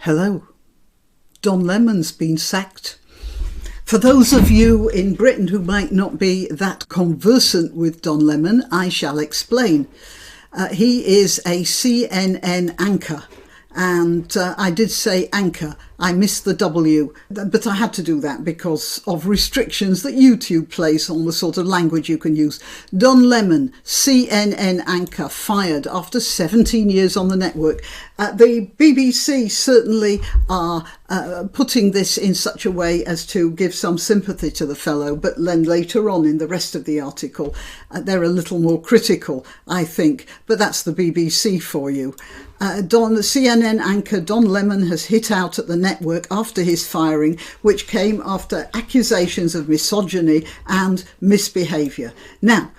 Hello, Don Lemon's been sacked. For those of you in Britain who might not be that conversant with Don Lemon, I shall explain. He is a CNN anchor, and I did say anchor. I missed the W, but I had to do that because of restrictions that YouTube places on the sort of language you can use. Don Lemon, CNN anchor, fired after 17 years on the network. The BBC certainly are putting this in such a way as to give some sympathy to the fellow, but then later on in the rest of the article, they're a little more critical, I think, but that's the BBC for you. The CNN anchor Don Lemon has hit out at the network after his firing, which came after accusations of misogyny and misbehaviour. Now,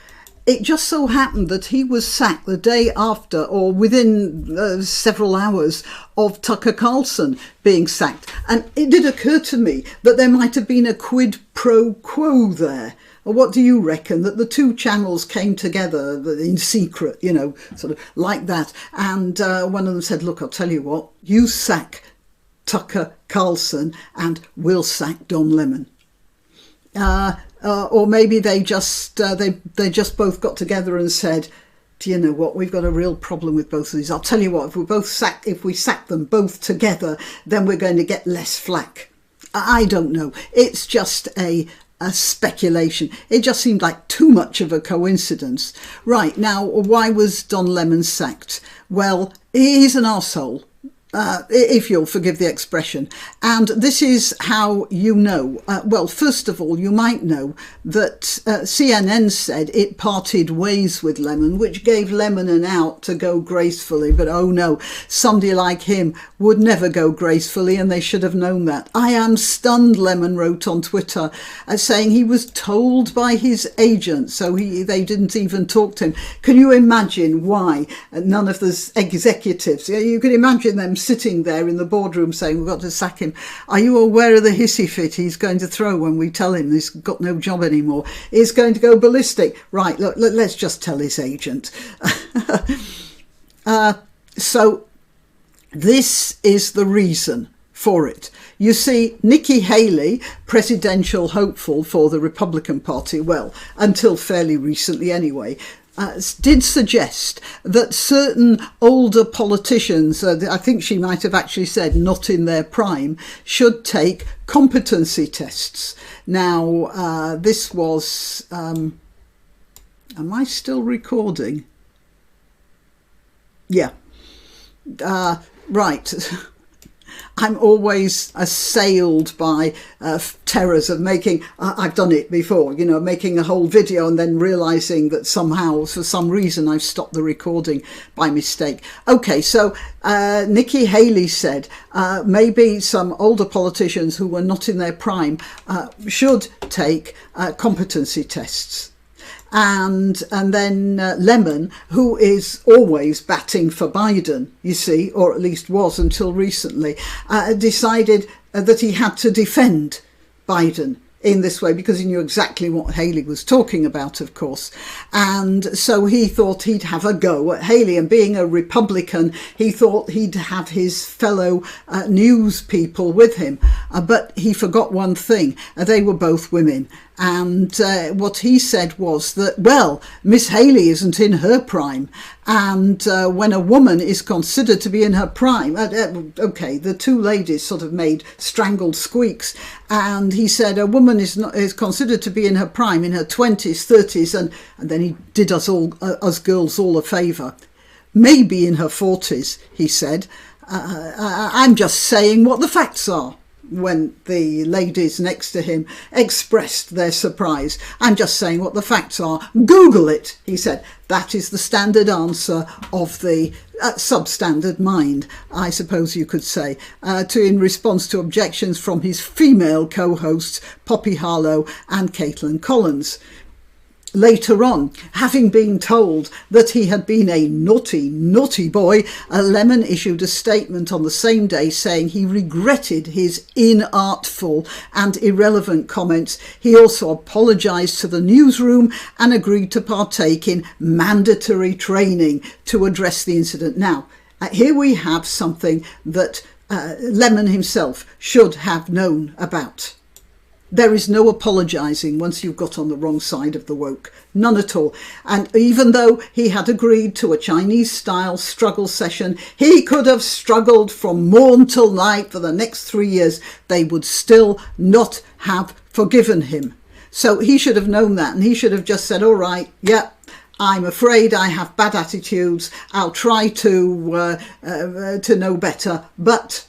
it just so happened that he was sacked the day after, or within several hours, of Tucker Carlson being sacked. And it did occur to me that there might have been a quid pro quo there. Or what do you reckon? That the two channels came together in secret, sort of like that. And one of them said, look, I'll tell you what, you sack Tucker Carlson and we'll sack Don Lemon. Or maybe they just both got together and said, do you know what, we've got a real problem with both of these. I'll tell you what, if we sack them both together, then we're going to get less flack. I don't know. It's just a speculation. It just seemed like too much of a coincidence. Right, now, why was Don Lemon sacked? Well, he's an arsehole. If you'll forgive the expression. And this is how you know. Well, first of all, you might know that CNN said it parted ways with Lemon, which gave Lemon an out to go gracefully. But oh no, somebody like him would never go gracefully, and they should have known that. I am stunned, Lemon wrote on Twitter, saying he was told by his agent, so they didn't even talk to him. Can you imagine why none of the executives, you can imagine them sitting there in the boardroom saying, we've got to sack him. Are you aware of the hissy fit he's going to throw when we tell him he's got no job anymore? He's going to go ballistic. Right, look, let's just tell his agent. So this is the reason for it. You see, Nikki Haley, presidential hopeful for the Republican Party, well, until fairly recently anyway, did suggest that certain older politicians, I think she might have actually said not in their prime, should take competency tests. Now, this was... am I still recording? Yeah. Right. I'm always assailed by terrors of making, I've done it before, making a whole video and then realising that somehow, for some reason, I've stopped the recording by mistake. Okay, so Nikki Haley said maybe some older politicians who were not in their prime should take competency tests. And then Lemon, who is always batting for Biden, you see, or at least was until recently, decided that he had to defend Biden in this way because he knew exactly what Haley was talking about, of course. And so he thought he'd have a go at Haley. And being a Republican, he thought he'd have his fellow news people with him. But he forgot one thing. They were both women. And what he said was that, well, Miss Haley isn't in her prime. And when a woman is considered to be in her prime, okay, the two ladies sort of made strangled squeaks. And he said a woman is considered to be in her prime, in her 20s, 30s. And then he did us girls all a favour. Maybe in her 40s, he said. I'm just saying what the facts are. When the ladies next to him expressed their surprise. I'm just saying what the facts are. Google it, he said. That is the standard answer of the substandard mind, I suppose you could say, in response to objections from his female co-hosts, Poppy Harlow and Caitlin Collins. Later on, having been told that he had been a naughty, naughty boy, Lemon issued a statement on the same day saying he regretted his inartful and irrelevant comments. He also apologised to the newsroom and agreed to partake in mandatory training to address the incident. Now, here we have something that Lemon himself should have known about. There is no apologising once you've got on the wrong side of the woke. None at all. And even though he had agreed to a Chinese-style struggle session, he could have struggled from morn till night for the next 3 years. They would still not have forgiven him. So he should have known that, and he should have just said, all right, yeah, I'm afraid I have bad attitudes. I'll try to know better, but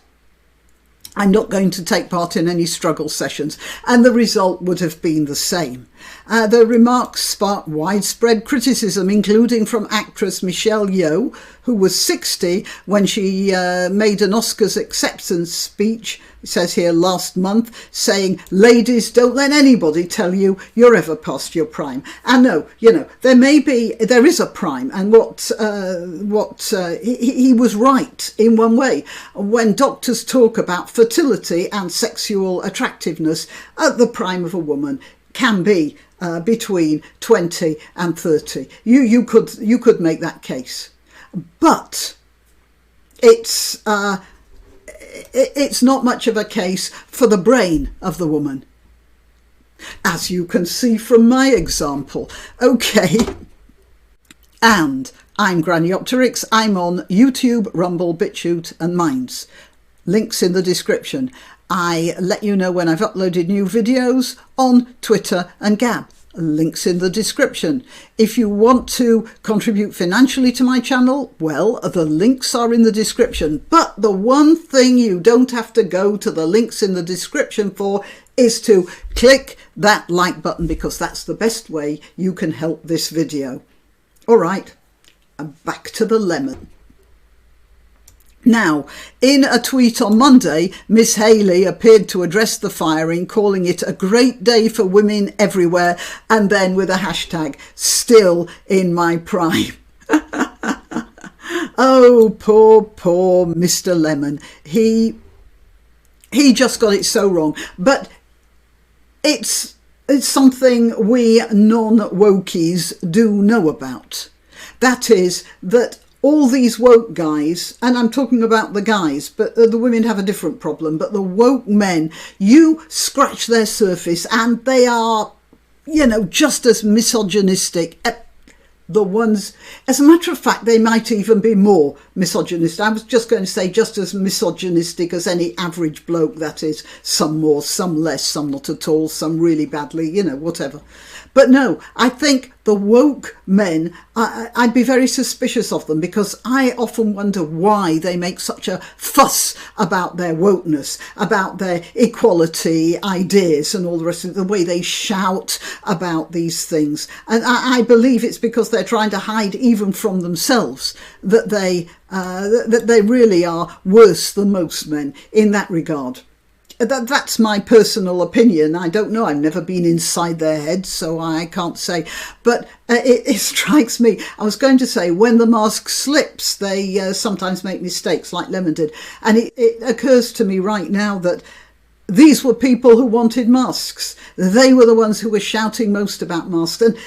I'm not going to take part in any struggle sessions. And the result would have been the same. The remarks sparked widespread criticism, including from actress Michelle Yeoh, who was 60 when she made an Oscars acceptance speech, it says here, last month, saying, ladies, don't let anybody tell you you're ever past your prime. And no, you know, there is a prime. And he was right in one way. When doctors talk about fertility and sexual attractiveness, the prime of a woman can be between 20 and 30. You could make that case, but it's not much of a case for the brain of the woman, as you can see from my example. Okay, and I'm Granniopteryx. I'm on YouTube, Rumble, BitChute and Minds. Links in the description. I let you know when I've uploaded new videos on Twitter and Gab. Links in the description. If you want to contribute financially to my channel, well, the links are in the description. But the one thing you don't have to go to the links in the description for is to click that like button, because that's the best way you can help this video. All right, back to the lemon. Now, in a tweet on Monday, Miss Haley appeared to address the firing, calling it a great day for women everywhere, and then with a hashtag, still in my prime. Oh, poor Mr. Lemon. He just got it so wrong. But it's something we non-wokies do know about. That is that all these woke guys, and I'm talking about the guys, but the women have a different problem, but the woke men, you scratch their surface and they are, you know, just as misogynistic. The ones, as a matter of fact, they might even be more misogynist. I was just going to say just as misogynistic as any average bloke, that is, some more, some less, some not at all, some really badly, you know, whatever. But no, I think the woke men, I'd be very suspicious of them, because I often wonder why they make such a fuss about their wokeness, about their equality ideas and all the rest of it, the way they shout about these things. And I believe it's because they're trying to hide even from themselves that they really are worse than most men in that regard. That's my personal opinion. I don't know. I've never been inside their heads, so I can't say. But it strikes me. I was going to say, when the mask slips, they sometimes make mistakes, like Lemon did. And it occurs to me right now that these were people who wanted masks. They were the ones who were shouting most about masks. And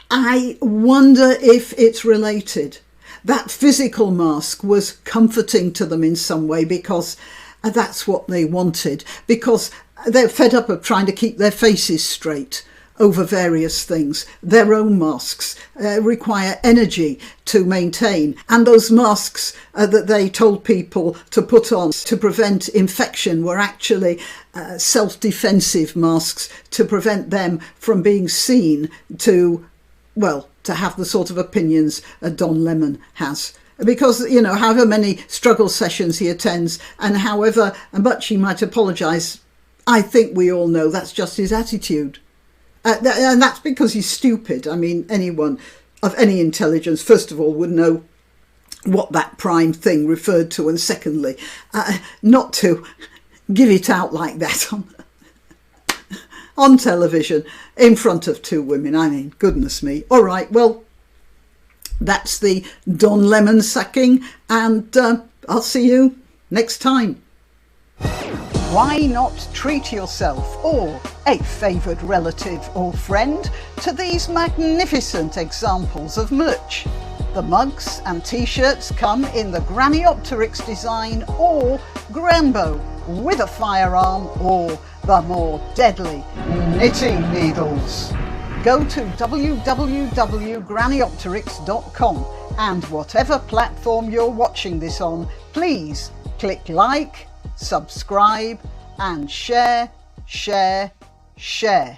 I wonder if it's related. That physical mask was comforting to them in some way, because that's what they wanted, because they're fed up of trying to keep their faces straight over various things. Their own masks require energy to maintain, and those masks that they told people to put on to prevent infection were actually self-defensive masks to prevent them from being seen to, well, to have the sort of opinions Don Lemon has. Because, you know, however many struggle sessions he attends and however much he might apologise, I think we all know that's just his attitude. And that's because he's stupid. I mean, anyone of any intelligence, first of all, would know what that prime thing referred to, and secondly, not to give it out like that on television in front of two women. I mean, goodness me. All right, well, that's the Don Lemon sacking, and I'll see you next time. Why not treat yourself or a favoured relative or friend to these magnificent examples of merch? The mugs and t-shirts come in the Granniopteryx design or Granbo with a firearm, or the more deadly knitting needles. Go to www.granniopteryx.com and whatever platform you're watching this on, please click like, subscribe and share, share, share.